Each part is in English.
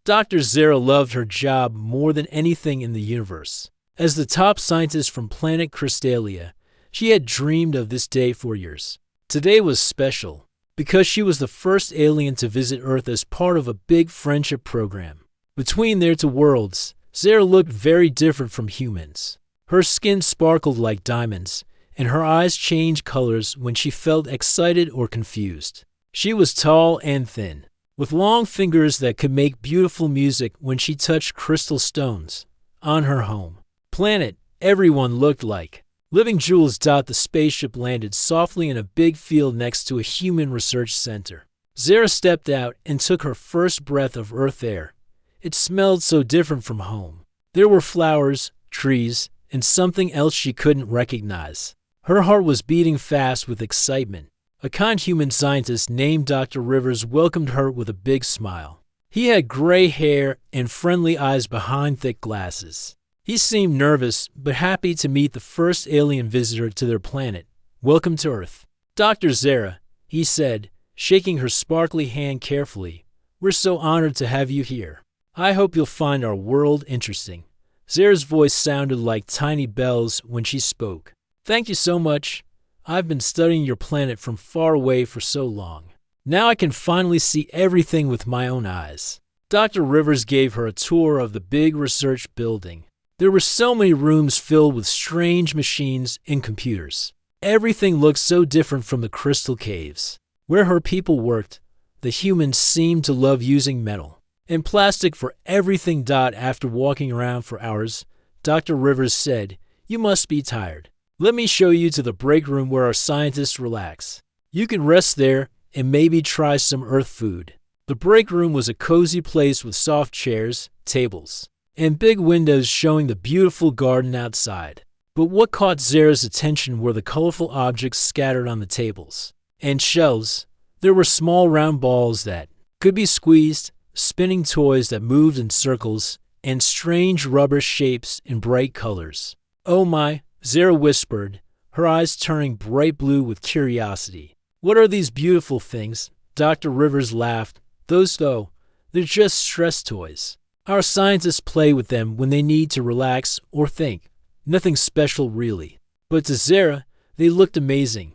Dr. Zara loved her job more than anything in the universe. As the top scientist from planet Crystalia, she had dreamed of this day for years. Today was special because she was the first alien to visit Earth as part of a big friendship program. Between their two worlds, Zara looked very different from humans. Her skin sparkled like diamonds, and her eyes changed colors when she felt excited or confused. She was tall and thin, with long fingers that could make beautiful music when she touched crystal stones. On her home planet, everyone looked like living jewels. The spaceship landed softly in a big field next to a human research center. Zara stepped out and took her first breath of Earth air. It smelled so different from home. There were flowers, trees, and something else she couldn't recognize. Her heart was beating fast with excitement. A kind human scientist named Dr. Rivers welcomed her with a big smile. He had gray hair and friendly eyes behind thick glasses. He seemed nervous but happy to meet the first alien visitor to their planet. "Welcome to Earth, Dr. Zara," he said, shaking her sparkly hand carefully. "We're so honored to have you here. I hope you'll find our world interesting." Zara's voice sounded like tiny bells when she spoke. "Thank you so much. I've been studying your planet from far away for so long. Now I can finally see everything with my own eyes." Dr. Rivers gave her a tour of the big research building. There were so many rooms filled with strange machines and computers. Everything looked so different from the crystal caves. Where her people worked, the humans seemed to love using metal and plastic for everything. After walking around for hours, Dr. Rivers said, "You must be tired. Let me show you to the break room where our scientists relax. You can rest there and maybe try some Earth food." The break room was a cozy place with soft chairs, tables, and big windows showing the beautiful garden outside. But what caught Zara's attention were the colorful objects scattered on the tables and shelves. There were small round balls that could be squeezed, spinning toys that moved in circles, and strange rubber shapes in bright colors. "Oh my," Zara whispered, her eyes turning bright blue with curiosity. "What are these beautiful things?" Dr. Rivers laughed. They're just stress toys. Our scientists play with them when they need to relax or think. Nothing special really." But to Zara, they looked amazing.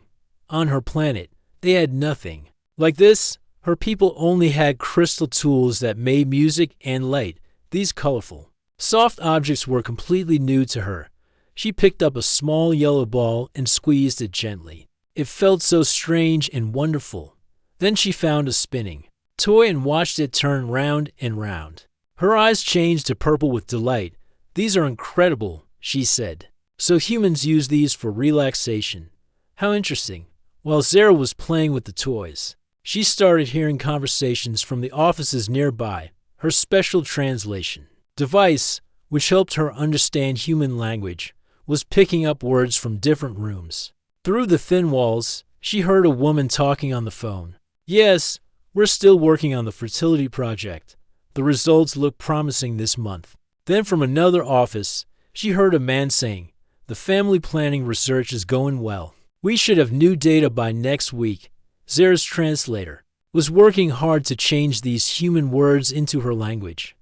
On her planet, they had nothing like this. Her people only had crystal tools that made music and light. These colorful, soft objects were completely new to her. She picked up a small yellow ball and squeezed it gently. It felt so strange and wonderful. Then she found a spinning toy and watched it turn round and round. Her eyes changed to purple with delight. "These are incredible," she said. "So humans use these for relaxation. How interesting." While Zara was playing with the toys, she started hearing conversations from the offices nearby. Her special translation device, which helped her understand human language, was picking up words from different rooms. Through the thin walls, she heard a woman talking on the phone. "Yes, we're still working on the fertility project. The results look promising this month." Then from another office, she heard a man saying, "The family planning research is going well. We should have new data by next week." Zara's translator was working hard to change these human words into her language.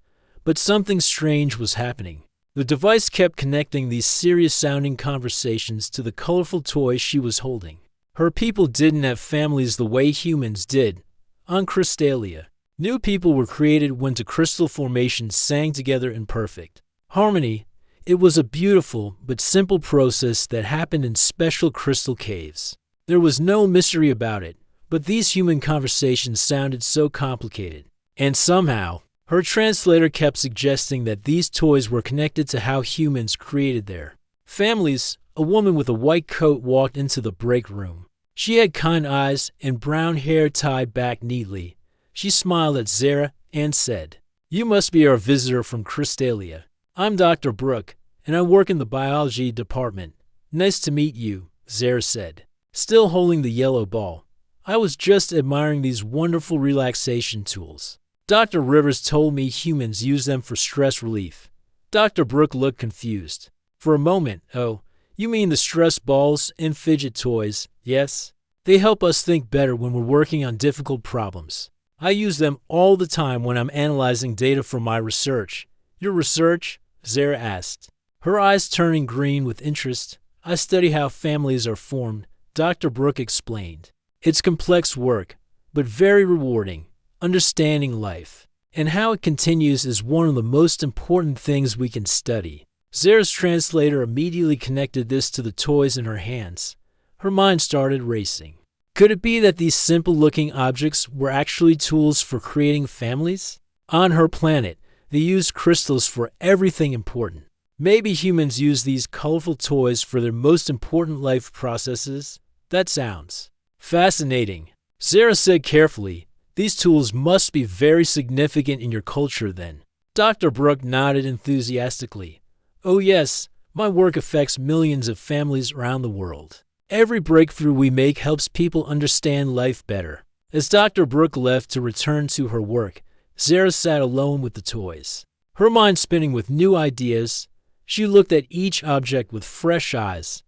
But something strange was happening. The device kept connecting these serious-sounding conversations to the colorful toys she was holding. Her people didn't have families the way humans did. On Crystalia, new people were created when the crystal formations sang together in perfect harmony. It was a beautiful but simple process that happened in special crystal caves. There was no mystery about it, but these human conversations sounded so complicated. And somehow, her translator kept suggesting that these toys were connected to how humans created their families. A woman with a white coat walked into the break room. She had kind eyes and brown hair tied back neatly. She smiled at Zara and said, "You must be our visitor from Crystalia. I'm Dr. Brooke, and I work in the biology department." "Nice to meet you," Zara said, still holding the yellow ball. "I was just admiring these wonderful relaxation tools. Dr. Rivers told me humans use them for stress relief." Dr. Brooke looked confused. For a moment, "Oh, you mean the stress balls and fidget toys?" "Yes. They help us think better when we're working on difficult problems." I use them all the time when I'm analyzing data from my research. Your research? Zara asked, her eyes turning green with interest. I study how families are formed, Dr. Brooke explained. It's complex work, but very rewarding. Understanding life and how it continues is one of the most important things we can study. Zara's translator immediately connected this to the toys in her hands. Her mind started racing. Could it be that these simple-looking objects were actually tools for creating families? On her planet, they used crystals for everything important. Maybe humans use these colorful toys for their most important life processes? That sounds fascinating. Zara said carefully, these tools must be very significant in your culture then. Dr. Brooke nodded enthusiastically. Oh yes, my work affects millions of families around the world. Every breakthrough we make helps people understand life better. As Dr. Brooke left to return to her work, Zara sat alone with the toys. Her mind spinning with new ideas, she looked at each object with fresh eyes.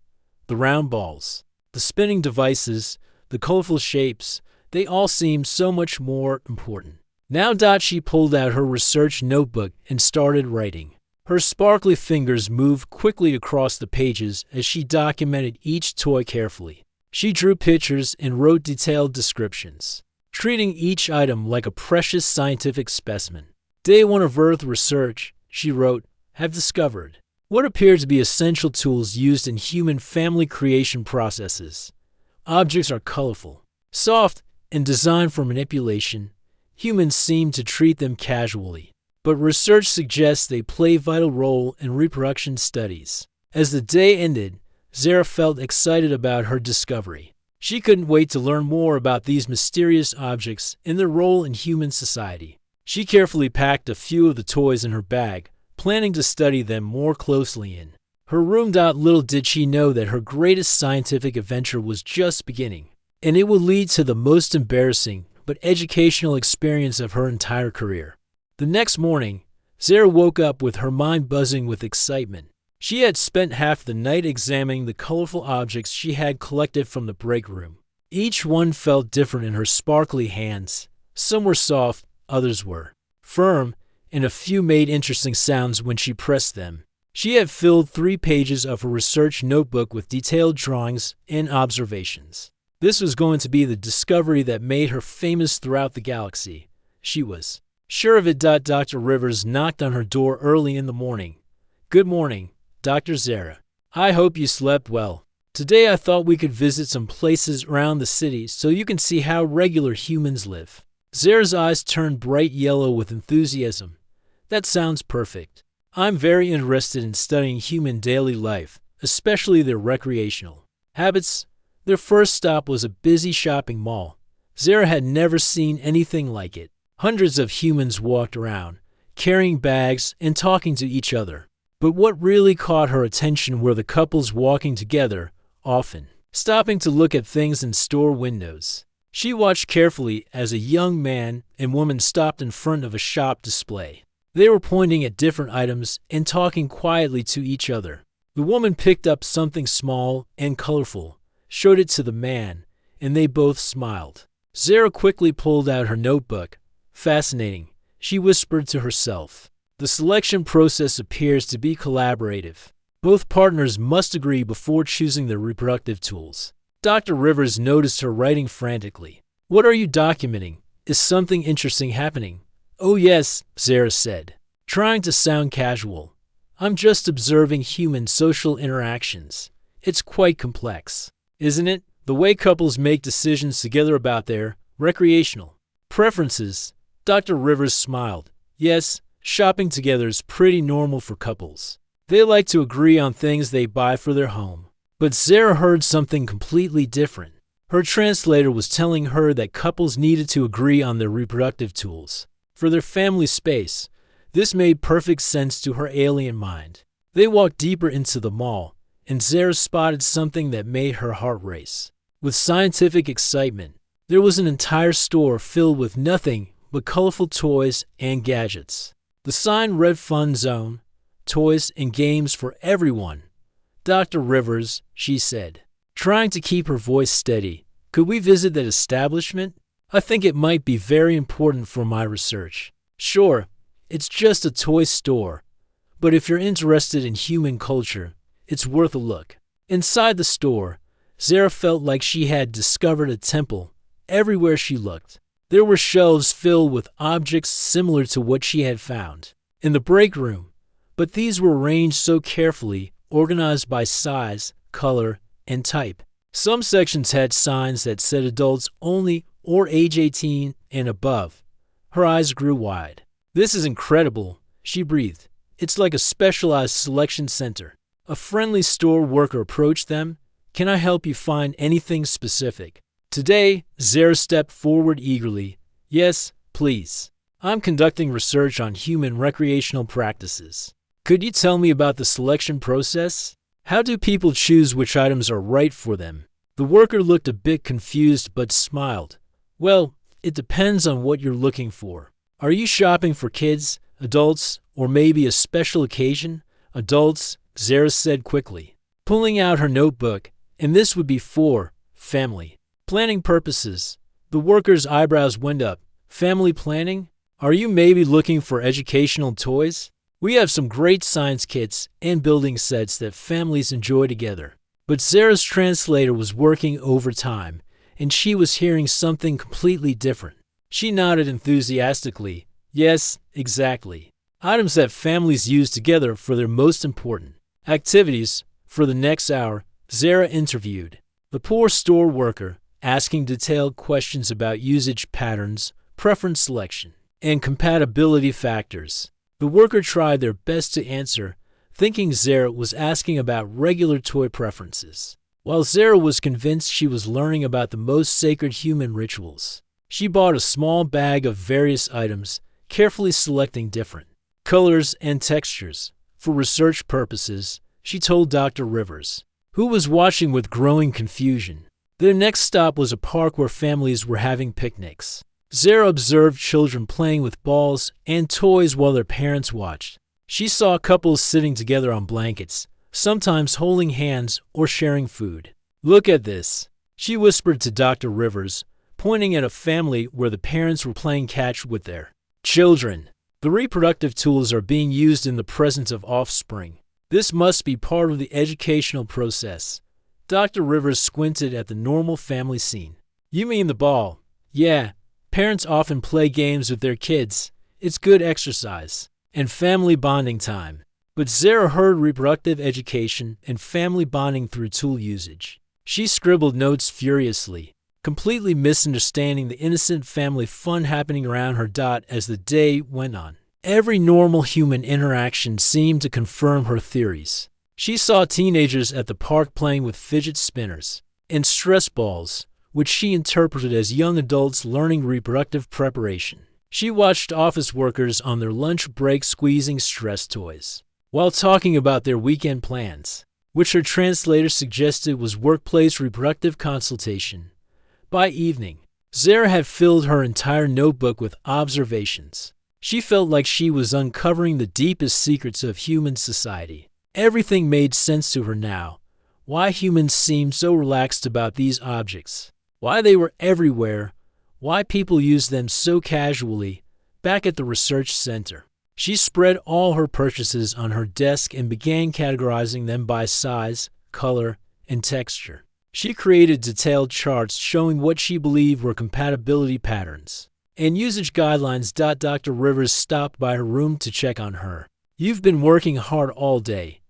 The round balls, the spinning devices, the colorful shapes, they all seemed so much more important. Now she pulled out her research notebook and started writing. Her sparkly fingers moved quickly across the pages as she documented each toy carefully. She drew pictures and wrote detailed descriptions, treating each item like a precious scientific specimen. Day 1 of Earth research, she wrote, have discovered what appear to be essential tools used in human family creation processes. Objects are colorful, soft, and designed for manipulation. Humans seem to treat them casually, but research suggests they play a vital role in reproduction studies. As the day ended, Zara felt excited about her discovery. She couldn't wait to learn more about these mysterious objects and their role in human society. She carefully packed a few of the toys in her bag, planning to study them more closely in her room. Little did she know that her greatest scientific adventure was just beginning, and it would lead to the most embarrassing but educational experience of her entire career. The next morning, Zara woke up with her mind buzzing with excitement. She had spent half the night examining the colorful objects she had collected from the break room. Each one felt different in her sparkly hands. Some were soft, others were firm, and a few made interesting sounds when she pressed them. She had filled 3 pages of her research notebook with detailed drawings and observations. This was going to be the discovery that made her famous throughout the galaxy. She was sure of it. Dr. Rivers knocked on her door early in the morning. Good morning, Dr. Zara. I hope you slept well. Today I thought we could visit some places around the city so you can see how regular humans live. Zara's eyes turned bright yellow with enthusiasm. That sounds perfect. I'm very interested in studying human daily life, especially their recreational habits. Their first stop was a busy shopping mall. Zara had never seen anything like it. Hundreds of humans walked around, carrying bags and talking to each other. But what really caught her attention were the couples walking together, often stopping to look at things in store windows. She watched carefully as a young man and woman stopped in front of a shop display. They were pointing at different items and talking quietly to each other. The woman picked up something small and colorful, showed it to the man, and they both smiled. Zara quickly pulled out her notebook. Fascinating, she whispered to herself. The selection process appears to be collaborative. Both partners must agree before choosing their reproductive tools. Dr. Rivers noticed her writing frantically. What are you documenting? Is something interesting happening? Oh yes, Zara said, trying to sound casual. I'm just observing human social interactions. It's quite complex, isn't it? The way couples make decisions together about their recreational preferences. Dr. Rivers smiled. Yes, shopping together is pretty normal for couples. They like to agree on things they buy for their home. But Zara heard something completely different. Her translator was telling her that couples needed to agree on their reproductive tools for their family space. This made perfect sense to her alien mind. They walked deeper into the mall, and Zara spotted something that made her heart race. With scientific excitement, there was an entire store filled with nothing but colorful toys and gadgets. The sign read Fun Zone, toys and games for everyone. Dr. Rivers, she said, trying to keep her voice steady, could we visit that establishment? I think it might be very important for my research. Sure, it's just a toy store, but if you're interested in human culture, it's worth a look. Inside the store, Zara felt like she had discovered a temple everywhere she looked. There were shelves filled with objects similar to what she had found in the break room, but these were arranged so carefully, organized by size, color, and type. Some sections had signs that said adults only or age 18 and above. Her eyes grew wide. "This is incredible," she breathed. "It's like a specialized selection center." A friendly store worker approached them. "Can I help you find anything specific?" Today, Zara stepped forward eagerly. "Yes, please. I'm conducting research on human recreational practices. Could you tell me about the selection process? How do people choose which items are right for them?" The worker looked a bit confused but smiled. "Well, it depends on what you're looking for. Are you shopping for kids, adults, or maybe a special occasion?" "Adults," Zara said quickly, pulling out her notebook, "and this would be for family planning purposes." The worker's eyebrows went up. "Family planning? Are you maybe looking for educational toys? We have some great science kits and building sets that families enjoy together." But Zara's translator was working overtime, and she was hearing something completely different. She nodded enthusiastically. "Yes, exactly. Items that families use together for their most important activities." For the next hour, Zara interviewed the poor store worker, asking detailed questions about usage patterns, preference selection, and compatibility factors. The worker tried their best to answer, thinking Zara was asking about regular toy preferences, while Zara was convinced she was learning about the most sacred human rituals. She bought a small bag of various items, carefully selecting different colors and textures. For research purposes, she told Dr. Rivers, who was watching with growing confusion. Their next stop was a park where families were having picnics. Zara observed children playing with balls and toys while their parents watched. She saw couples sitting together on blankets, sometimes holding hands or sharing food. "Look at this," she whispered to Dr. Rivers, pointing at a family where the parents were playing catch with their children. "The reproductive tools are being used in the presence of offspring. This must be part of the educational process." Dr. Rivers squinted at the normal family scene. "You mean the ball?" "Yeah. Parents often play games with their kids. It's good exercise and family bonding time." But Zara heard reproductive education and family bonding through tool usage. She scribbled notes furiously, completely misunderstanding the innocent family fun happening around her. As the day went on, every normal human interaction seemed to confirm her theories. She saw teenagers at the park playing with fidget spinners and stress balls, which she interpreted as young adults learning reproductive preparation. She watched office workers on their lunch break squeezing stress toys, while talking about their weekend plans, which her translator suggested was workplace reproductive consultation. By evening, Zara had filled her entire notebook with observations. She felt like she was uncovering the deepest secrets of human society. Everything made sense to her now. Why humans seemed so relaxed about these objects. Why they were everywhere. Why people used them so casually. Back at the research center, she spread all her purchases on her desk and began categorizing them by size, color, and texture. She created detailed charts showing what she believed were compatibility patterns and usage guidelines. Dr. Rivers stopped by her room to check on her. "You've been working hard all day.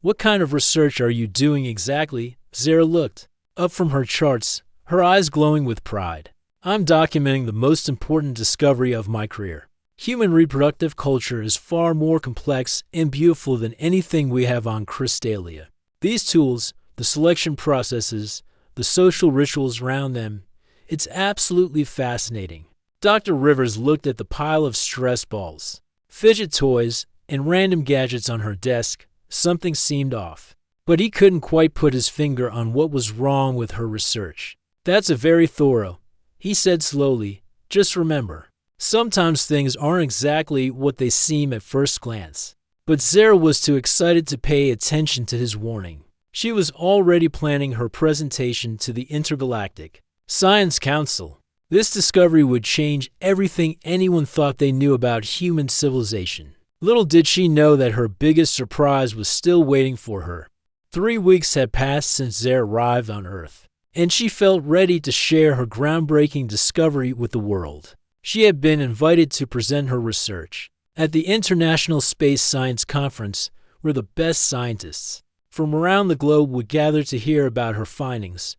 What kind of research are you doing exactly?" Zara looked up from her charts, her eyes glowing with pride. "I'm documenting the most important discovery of my career. Human reproductive culture is far more complex and beautiful than anything we have on Crystalia. These tools, the selection processes, the social rituals around them, it's absolutely fascinating." Dr. Rivers looked at the pile of stress balls, fidget toys, and random gadgets on her desk. Something seemed off, but he couldn't quite put his finger on what was wrong with her research. "That's a very thorough," he said slowly. "Just remember, sometimes things aren't exactly what they seem at first glance." But Zara was too excited to pay attention to his warning. She was already planning her presentation to the Intergalactic Science Council. This discovery would change everything anyone thought they knew about human civilization. Little did she know that her biggest surprise was still waiting for her. 3 weeks had passed since Zara arrived on Earth, and she felt ready to share her groundbreaking discovery with the world. She had been invited to present her research at the International Space Science Conference, where the best scientists from around the globe would gather to hear about her findings.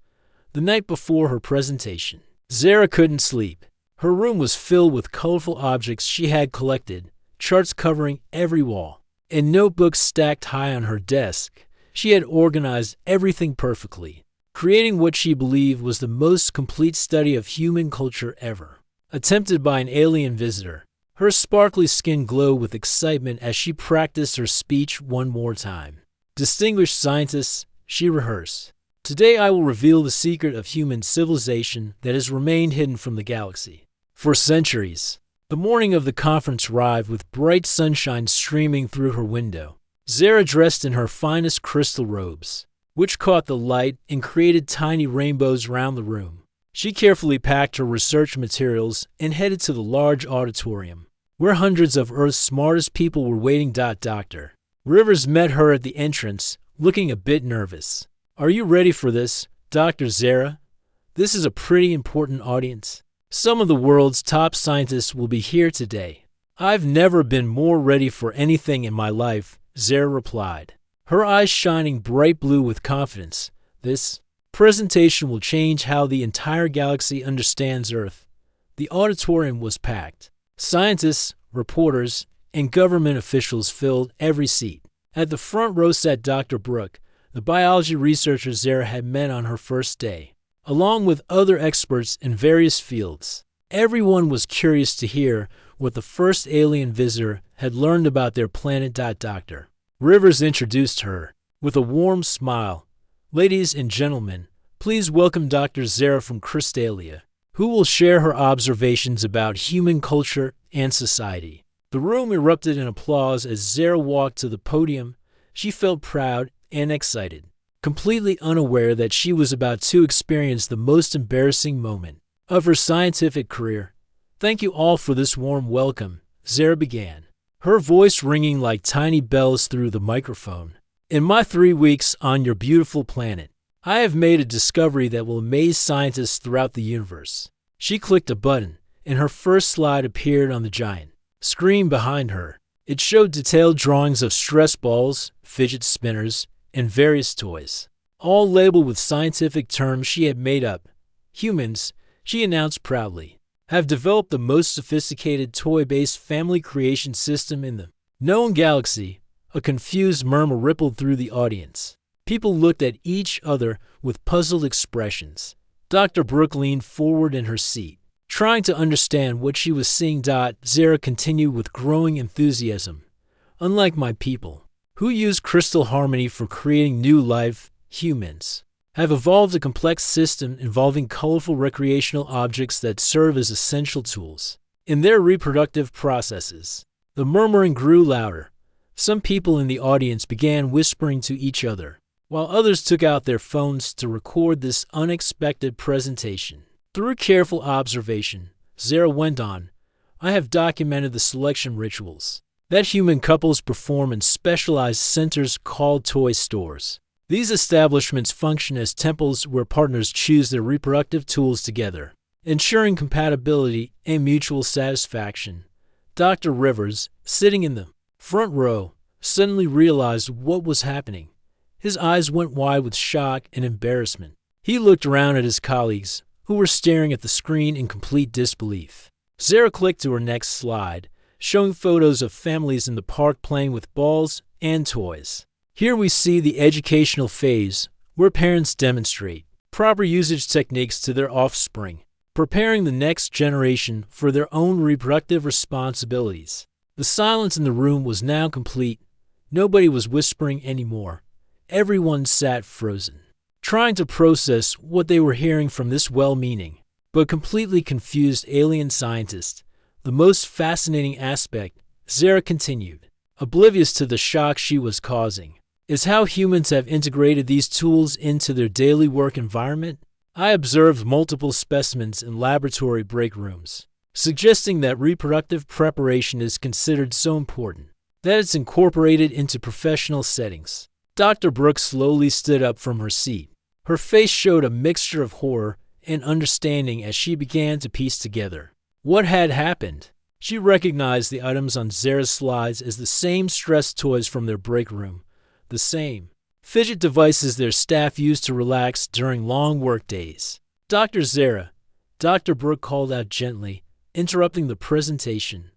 The night before her presentation, Zara couldn't sleep. Her room was filled with colorful objects she had collected, charts covering every wall, and notebooks stacked high on her desk. She had organized everything perfectly, creating what she believed was the most complete study of human culture ever attempted by an alien visitor. Her sparkly skin glowed with excitement as she practiced her speech one more time. Distinguished scientists, she rehearsed. Today I will reveal the secret of human civilization that has remained hidden from the galaxy for centuries. The morning of the conference arrived with bright sunshine streaming through her window. Zara, dressed in her finest crystal robes, which caught the light and created tiny rainbows around the room. She carefully packed her research materials and headed to the large auditorium, where hundreds of Earth's smartest people were waiting. Dr. Rivers met her at the entrance, looking a bit nervous. Are you ready for this, Dr. Zara? This is a pretty important audience. Some of the world's top scientists will be here today. I've never been more ready for anything in my life, Zara replied, her eyes shining bright blue with confidence. This presentation will change how the entire galaxy understands Earth. The auditorium was packed. Scientists, reporters, and government officials filled every seat. At the front row sat Dr. Brooke, the biology researcher Zara had met on her first day, along with other experts in various fields. Everyone was curious to hear what the first alien visitor had learned about their planet. Dr. Rivers introduced her with a warm smile. Ladies and gentlemen, please welcome Dr. Zara from Crystalia, who will share her observations about human culture and society. The room erupted in applause as Zara walked to the podium. She felt proud and excited, completely unaware that she was about to experience the most embarrassing moment of her scientific career. Thank you all for this warm welcome, Zara began, her voice ringing like tiny bells through the microphone. In my 3 weeks on your beautiful planet, I have made a discovery that will amaze scientists throughout the universe. She clicked a button, and her first slide appeared on the giant screen behind her. It showed detailed drawings of stress balls, fidget spinners, and various toys, all labeled with scientific terms she had made up. Humans, she announced proudly, have developed the most sophisticated toy-based family creation system in the known galaxy. A confused murmur rippled through the audience. People looked at each other with puzzled expressions. Dr. Brooke leaned forward in her seat, trying to understand what she was seeing. Zara continued with growing enthusiasm. Unlike my people, who use crystal harmony for creating new life, humans have evolved a complex system involving colorful recreational objects that serve as essential tools in their reproductive processes. The murmuring grew louder. Some people in the audience began whispering to each other, while others took out their phones to record this unexpected presentation. Through careful observation, Zara went on, I have documented the selection rituals that human couples perform in specialized centers called toy stores. These establishments function as temples where partners choose their reproductive tools together, ensuring compatibility and mutual satisfaction. Dr. Rivers, sitting in the front row, suddenly realized what was happening. His eyes went wide with shock and embarrassment. He looked around at his colleagues, who were staring at the screen in complete disbelief. Zara clicked to her next slide, showing photos of families in the park playing with balls and toys. Here we see the educational phase, where parents demonstrate proper usage techniques to their offspring, preparing the next generation for their own reproductive responsibilities. The silence in the room was now complete. Nobody was whispering anymore. Everyone sat frozen, trying to process what they were hearing from this well-meaning but completely confused alien scientist. The most fascinating aspect, Zara continued, oblivious to the shock she was causing, is how humans have integrated these tools into their daily work environment. I observed multiple specimens in laboratory break rooms, suggesting that reproductive preparation is considered so important that it's incorporated into professional settings. Dr. Brooks slowly stood up from her seat. Her face showed a mixture of horror and understanding as she began to piece together what had happened. She recognized the items on Zara's slides as the same stress toys from their break room, the same fidget devices their staff used to relax during long work days. Dr. Zara, Dr. Brooke called out gently, interrupting the presentation.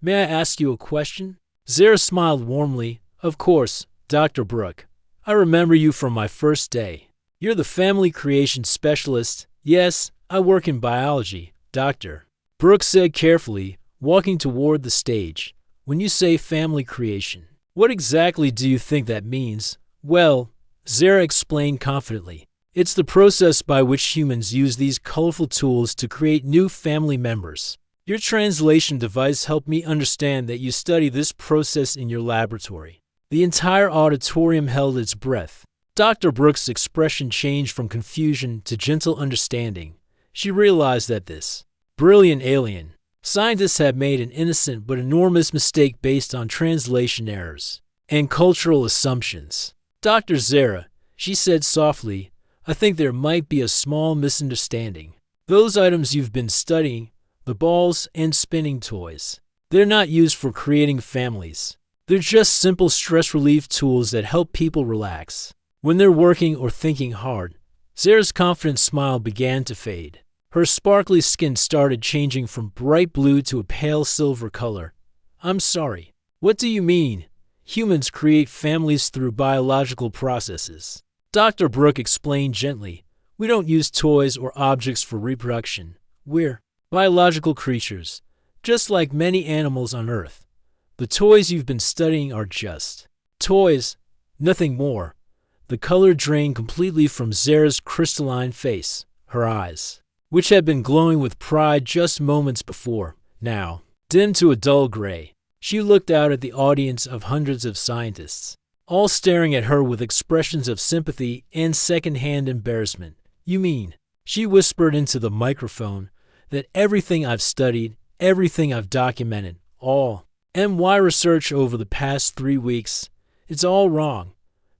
May I ask you a question? Zara smiled warmly. Of course, Dr. Brooke. I remember you from my first day. You're the family creation specialist. Yes, I work in biology, Dr. Brooke said carefully, walking toward the stage. When you say family creation, what exactly do you think that means? Well, Zara explained confidently. It's the process by which humans use these colorful tools to create new family members. Your translation device helped me understand that you study this process in your laboratory. The entire auditorium held its breath. Dr. Brooks' expression changed from confusion to gentle understanding. She realized that this brilliant alien scientist had made an innocent but enormous mistake based on translation errors and cultural assumptions. Dr. Zara, she said softly, I think there might be a small misunderstanding. Those items you've been studying, the balls and spinning toys, they're not used for creating families. They're just simple stress relief tools that help people relax when they're working or thinking hard. Zara's confident smile began to fade. Her sparkly skin started changing from bright blue to a pale silver color. I'm sorry. What do you mean? Humans create families through biological processes. Dr. Brooke explained gently. We don't use toys or objects for reproduction. We're biological creatures, just like many animals on Earth. The toys you've been studying are just toys, nothing more. The color drained completely from Zara's crystalline face. Her eyes, which had been glowing with pride just moments before, now dimmed to a dull gray. She looked out at the audience of hundreds of scientists, all staring at her with expressions of sympathy and second-hand embarrassment. You mean, she whispered into the microphone, that everything I've studied, everything I've documented, all MY research over the past 3 weeks, it's all wrong.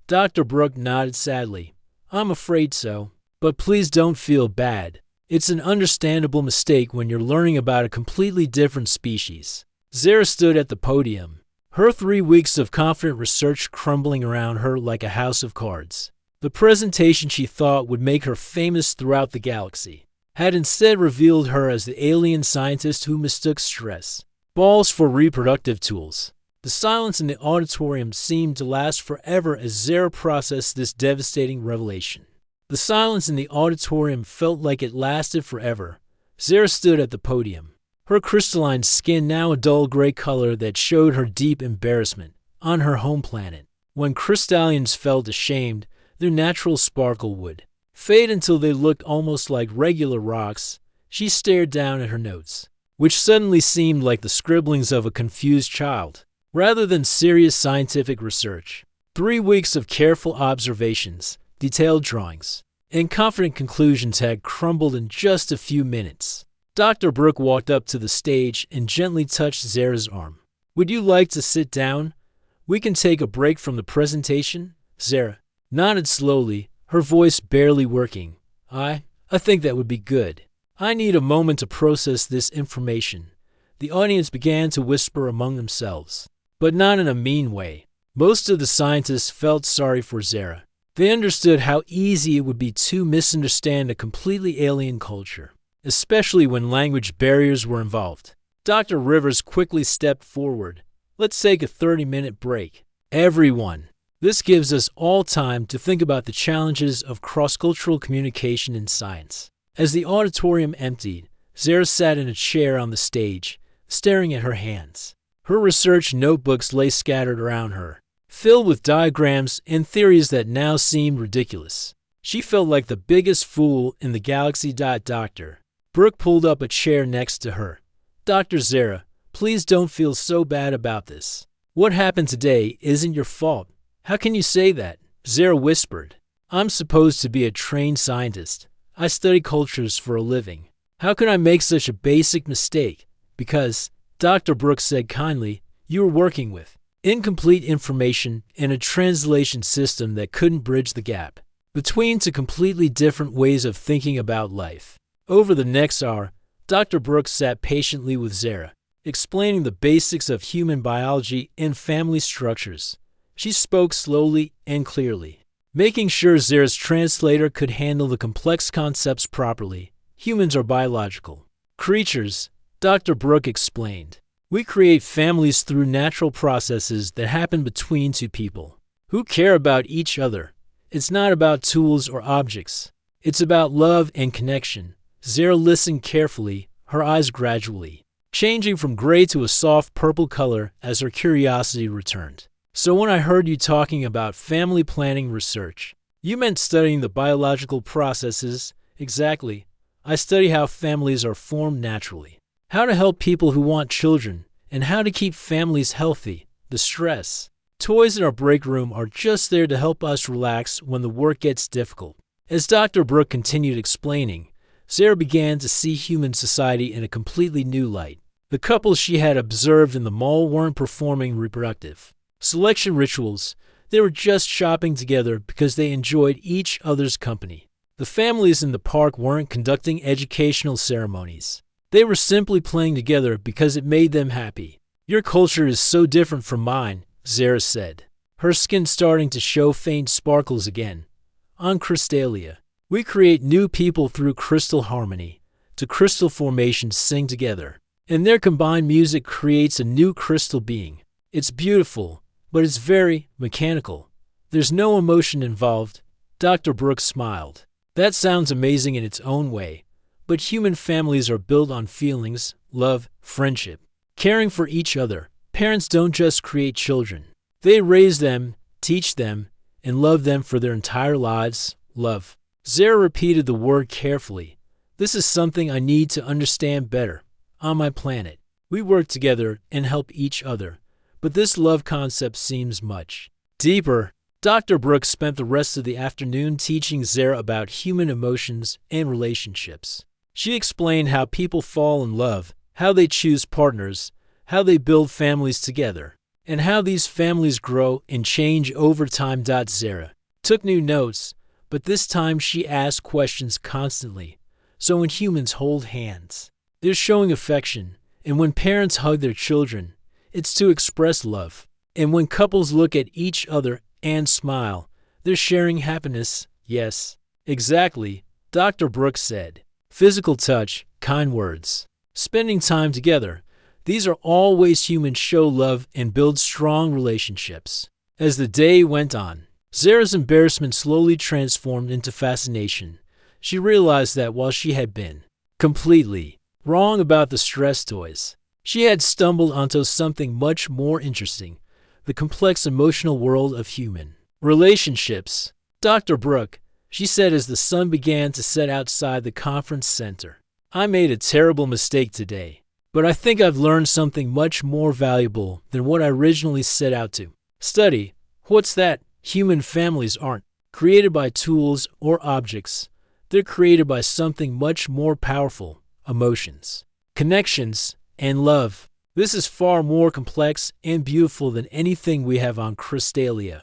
Dr. Brooke nodded sadly. I'm afraid so, but please don't feel bad. It's an understandable mistake when you're learning about a completely different species. Zara stood at the podium, her 3 weeks of confident research crumbling around her like a house of cards. The presentation she thought would make her famous throughout the galaxy had instead revealed her as the alien scientist who mistook stress balls for reproductive tools. The silence in the auditorium seemed to last forever as Zara processed this devastating revelation. The silence in the auditorium felt like it lasted forever. Zara stood at the podium, her crystalline skin now a dull gray color that showed her deep embarrassment. On her home planet, when crystallians felt ashamed, their natural sparkle would fade until they looked almost like regular rocks. She stared down at her notes, which suddenly seemed like the scribblings of a confused child, rather than serious scientific research. 3 weeks of careful observations, detailed drawings, and confident conclusions had crumbled in just a few minutes. Dr. Brooke walked up to the stage and gently touched Zara's arm. Would you like to sit down? We can take a break from the presentation? Zara nodded slowly, her voice barely working. I think that would be good. I need a moment to process this information. The audience began to whisper among themselves, but not in a mean way. Most of the scientists felt sorry for Zara. They understood how easy it would be to misunderstand a completely alien culture, especially when language barriers were involved. Dr. Rivers quickly stepped forward. Let's take a 30-minute break. Everyone. This gives us all time to think about the challenges of cross-cultural communication in science. As the auditorium emptied, Zara sat in a chair on the stage, staring at her hands. Her research notebooks lay scattered around her, filled with diagrams and theories that now seemed ridiculous. She felt like the biggest fool in the galaxy. Dr. Brooke pulled up a chair next to her. Dr. Zara, please don't feel so bad about this. What happened today isn't your fault. How can you say that? Zara whispered. I'm supposed to be a trained scientist. I study cultures for a living. How could I make such a basic mistake? Because, Dr. Brooks said kindly, you were working with incomplete information and a translation system that couldn't bridge the gap between two completely different ways of thinking about life. Over the next hour, Dr. Brooks sat patiently with Zara, explaining the basics of human biology and family structures. She spoke slowly and clearly, making sure Zara's translator could handle the complex concepts properly. Humans are biological creatures, Dr. Brooks explained. We create families through natural processes that happen between two people who care about each other. It's not about tools or objects. It's about love and connection. Zara listened carefully, her eyes gradually changing from gray to a soft purple color as her curiosity returned. So when I heard you talking about family planning research, you meant studying the biological processes? Exactly. I study how families are formed naturally, how to help people who want children, and how to keep families healthy. The stress. Toys in our break room are just there to help us relax when the work gets difficult. As Dr. Brooks continued explaining, Zara began to see human society in a completely new light. The couples she had observed in the mall weren't performing reproductive selection rituals. They were just shopping together because they enjoyed each other's company. The families in the park weren't conducting educational ceremonies. They were simply playing together because it made them happy. Your culture is so different from mine, Zara said, her skin starting to show faint sparkles again. On Crystalia, we create new people through crystal harmony. Two crystal formations sing together, and their combined music creates a new crystal being. It's beautiful, but it's very mechanical. There's no emotion involved. Dr. Brooks smiled. That sounds amazing in its own way, but human families are built on feelings, love, friendship, caring for each other. Parents don't just create children. They raise them, teach them, and love them for their entire lives. Love. Zara repeated the word carefully. This is something I need to understand better. On my planet, we work together and help each other, but this love concept seems much deeper. Dr. Brooks spent the rest of the afternoon teaching Zara about human emotions and relationships. She explained how people fall in love, how they choose partners, how they build families together, and how these families grow and change over time. Zara took new notes, but this time she asked questions constantly. So when humans hold hands, they're showing affection, and when parents hug their children, it's to express love. And when couples look at each other and smile, they're sharing happiness. Yes, exactly, Dr. Brooks said. Physical touch, kind words, spending time together. These are all ways humans show love and build strong relationships. As the day went on, Zara's embarrassment slowly transformed into fascination. She realized that while she had been completely wrong about the stress toys, she had stumbled onto something much more interesting, the complex emotional world of human relationships. Dr. Brooks, she said as the sun began to set outside the conference center, I made a terrible mistake today, but I think I've learned something much more valuable than what I originally set out to study. What's that? Human families aren't created by tools or objects. They're created by something much more powerful: emotions, connections, and love. This is far more complex and beautiful than anything we have on Crystalia.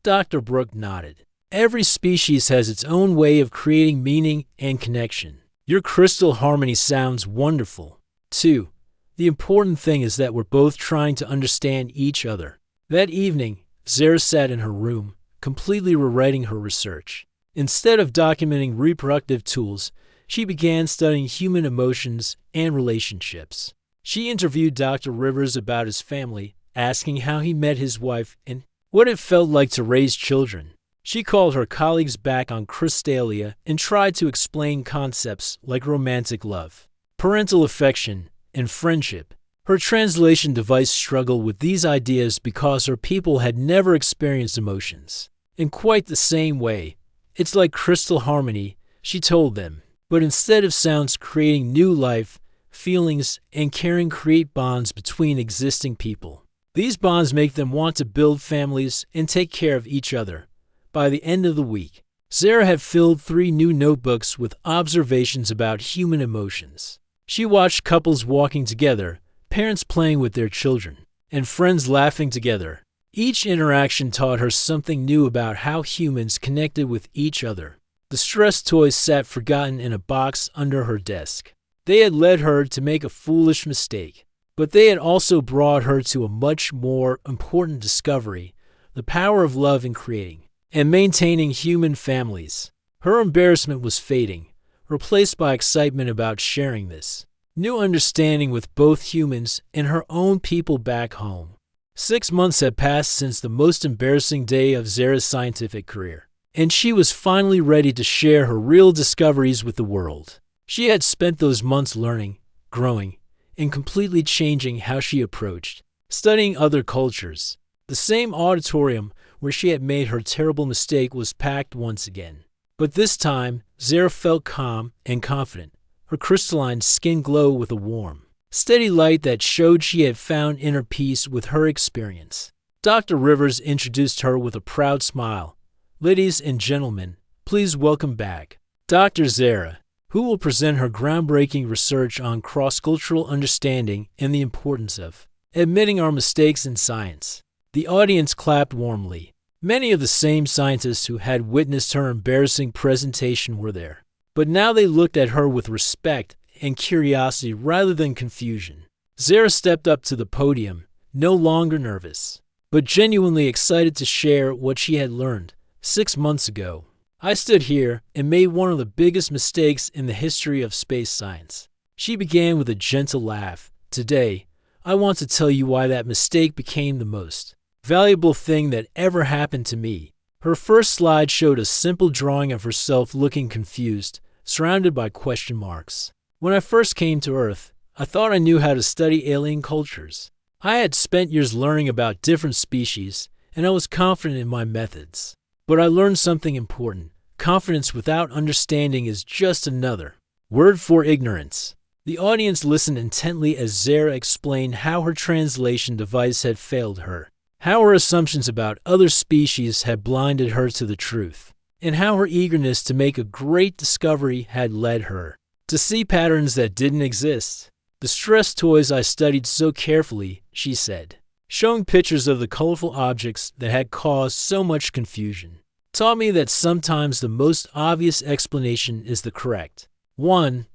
Dr. Brooks nodded. Every species has its own way of creating meaning and connection. Your crystal harmony sounds wonderful, too. The important thing is that we're both trying to understand each other. That evening, Zara sat in her room, completely rewriting her research. Instead of documenting reproductive tools, she began studying human emotions and relationships. She interviewed Dr. Rivers about his family, asking how he met his wife and what it felt like to raise children. She called her colleagues back on Crystalia and tried to explain concepts like romantic love, parental affection, and friendship. Her translation device struggled with these ideas because her people had never experienced emotions in quite the same way. It's like crystal harmony, she told them, but instead of sounds creating new life, feelings, and caring create bonds between existing people. These bonds make them want to build families and take care of each other. By the end of the week, Zara had filled 3 new notebooks with observations about human emotions. She watched couples walking together, parents playing with their children, and friends laughing together. Each interaction taught her something new about how humans connected with each other. The stress toys sat forgotten in a box under her desk. They had led her to make a foolish mistake, but they had also brought her to a much more important discovery: the power of love in creating and maintaining human families. Her embarrassment was fading, replaced by excitement about sharing this new understanding with both humans and her own people back home. 6 months had passed since the most embarrassing day of Zara's scientific career, and she was finally ready to share her real discoveries with the world. She had spent those months learning, growing, and completely changing how she approached studying other cultures. The same auditorium where she had made her terrible mistake was packed once again. But this time, Zara felt calm and confident, her crystalline skin glow with a warm, steady light that showed she had found inner peace with her experience. Dr. Rivers introduced her with a proud smile. "Ladies and gentlemen, please welcome back Dr. Zara, who will present her groundbreaking research on cross-cultural understanding and the importance of admitting our mistakes in science." The audience clapped warmly. Many of the same scientists who had witnessed her embarrassing presentation were there, but now they looked at her with respect and curiosity rather than confusion. Zara stepped up to the podium, no longer nervous, but genuinely excited to share what she had learned. 6 months ago, I stood here and made one of the biggest mistakes in the history of space science. She began with a gentle laugh. Today, I want to tell you why that mistake became the most valuable thing that ever happened to me. Her first slide showed a simple drawing of herself looking confused, surrounded by question marks. When I first came to Earth, I thought I knew how to study alien cultures. I had spent years learning about different species, and I was confident in my methods. But I learned something important. Confidence without understanding is just another word for ignorance. The audience listened intently as Zara explained how her translation device had failed her, how her assumptions about other species had blinded her to the truth, and how her eagerness to make a great discovery had led her to see patterns that didn't exist. "The stress toys I studied so carefully," she said, showing pictures of the colorful objects that had caused so much confusion, "taught me that sometimes the most obvious explanation is the correct one.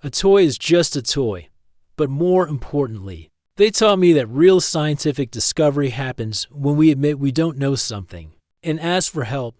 A toy is just a toy, but more importantly, they taught me that real scientific discovery happens when we admit we don't know something and ask for help."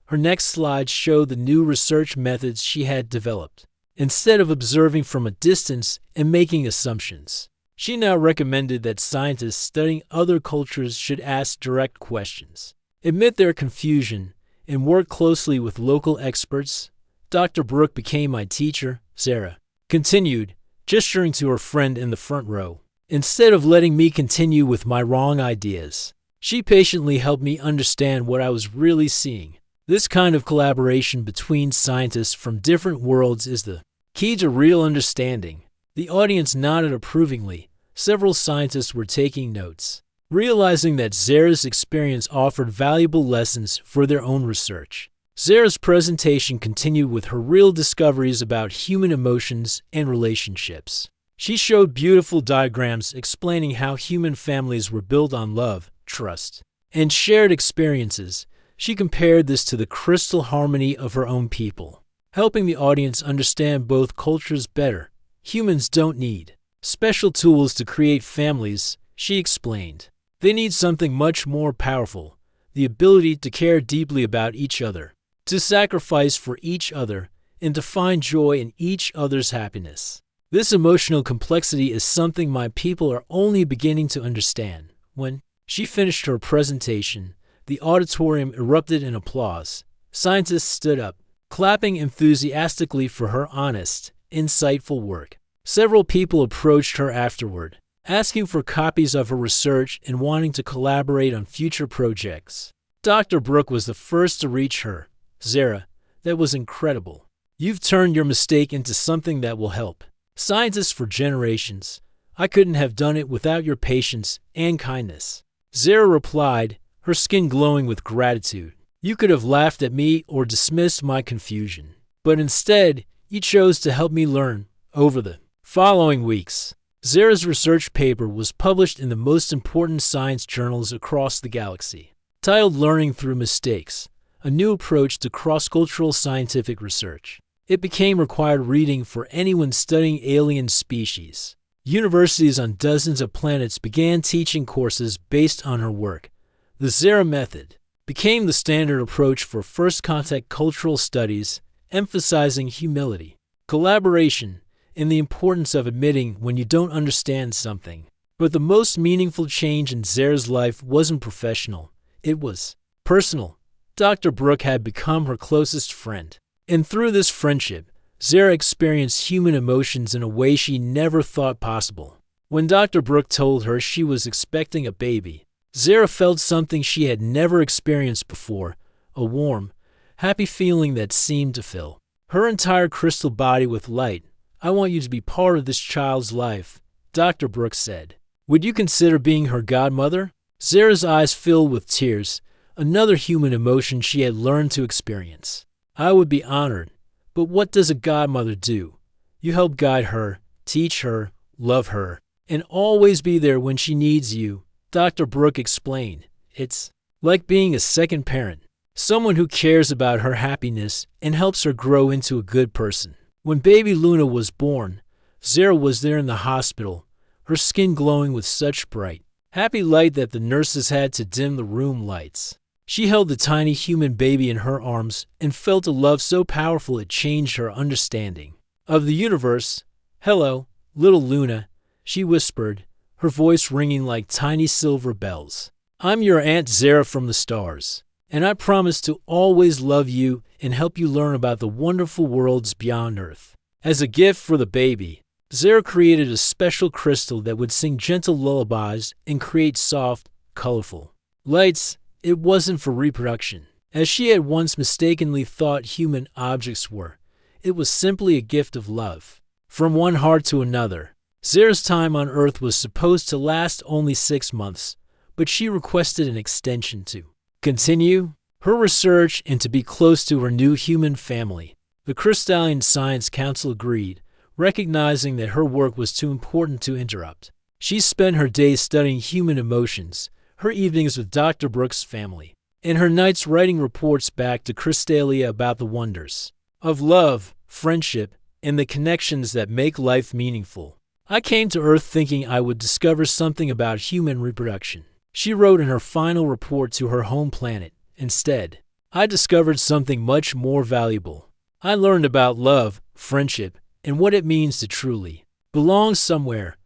Her next slide showed the new research methods she had developed. Instead of observing from a distance and making assumptions, she now recommended that scientists studying other cultures should ask direct questions, admit their confusion, and work closely with local experts. "Dr. Brooke became my teacher," Zara continued, gesturing to her friend in the front row. "Instead of letting me continue with my wrong ideas, she patiently helped me understand what I was really seeing. This kind of collaboration between scientists from different worlds is the key to real understanding." The audience nodded approvingly. Several scientists were taking notes, realizing that Zara's experience offered valuable lessons for their own research. Zara's presentation continued with her real discoveries about human emotions and relationships. She showed beautiful diagrams explaining how human families were built on love, trust, and shared experiences. She compared this to the crystal harmony of her own people, helping the audience understand both cultures better. "Humans don't need special tools to create families," she explained. "They need something much more powerful: the ability to care deeply about each other, to sacrifice for each other, and to find joy in each other's happiness. This emotional complexity is something my people are only beginning to understand." When she finished her presentation, the auditorium erupted in applause. Scientists stood up, clapping enthusiastically for her honest, insightful work. Several people approached her afterward, asking for copies of her research and wanting to collaborate on future projects. Dr. Brooke was the first to reach her. "Zara, that was incredible. You've turned your mistake into something that will help scientists for generations. I couldn't have done it without your patience and kindness." Zara replied, her skin glowing with gratitude. You could have laughed at me or dismissed my confusion, but instead, you chose to help me learn. Over the following weeks, Zara's research paper was published in the most important science journals across the galaxy. Titled Learning Through Mistakes, a new approach to cross-cultural scientific research. It became required reading for anyone studying alien species. Universities on dozens of planets began teaching courses based on her work. The Zara method became the standard approach for first contact cultural studies, emphasizing humility, collaboration, and the importance of admitting when you don't understand something. But the most meaningful change in Zara's life wasn't professional. It was personal. Dr. Brooke had become her closest friend. And through this friendship, Zara experienced human emotions in a way she never thought possible. When Dr. Brooke told her she was expecting a baby, Zara felt something she had never experienced before, a warm, happy feeling that seemed to fill her entire crystal body with light. "I want you to be part of this child's life," Dr. Brooke said. "Would you consider being her godmother?" Zara's eyes filled with tears, another human emotion she had learned to experience. "I would be honored, but what does a godmother do? You help guide her, teach her, love her, and always be there when she needs you," Dr. Brooke explained. "It's like being a second parent, someone who cares about her happiness and helps her grow into a good person." When baby Luna was born, Zara was there in the hospital, her skin glowing with such bright, happy light that the nurses had to dim the room lights. She held the tiny human baby in her arms and felt a love so powerful it changed her understanding of the universe. "Hello, little Luna," she whispered, her voice ringing like tiny silver bells. "I'm your Aunt Zara from the stars, and I promise to always love you and help you learn about the wonderful worlds beyond Earth." As a gift for the baby, Zara created a special crystal that would sing gentle lullabies and create soft, colorful lights. It wasn't for reproduction, as she had once mistakenly thought human objects were. It was simply a gift of love. From one heart to another. Zara's time on Earth was supposed to last only 6 months, but she requested an extension to continue her research and to be close to her new human family. The Crystalline Science Council agreed, recognizing that her work was too important to interrupt. She spent her days studying human emotions, her evenings with Dr. Brooke's family, and her nights writing reports back to Crystalia about the wonders of love, friendship, and the connections that make life meaningful. "I came to Earth thinking I would discover something about human reproduction," she wrote in her final report to her home planet. "Instead, I discovered something much more valuable. I learned about love, friendship, and what it means to truly belong somewhere."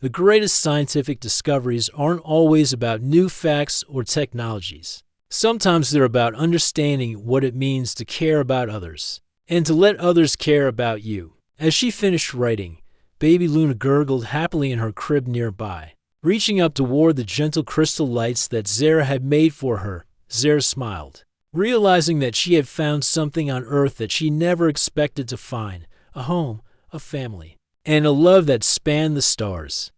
The greatest scientific discoveries aren't always about new facts or technologies. Sometimes they're about understanding what it means to care about others, and to let others care about you. As she finished writing, baby Luna gurgled happily in her crib nearby. Reaching up toward the gentle crystal lights that Zara had made for her, Zara smiled, realizing that she had found something on Earth that she never expected to find: a home, a family, and a love that spanned the stars.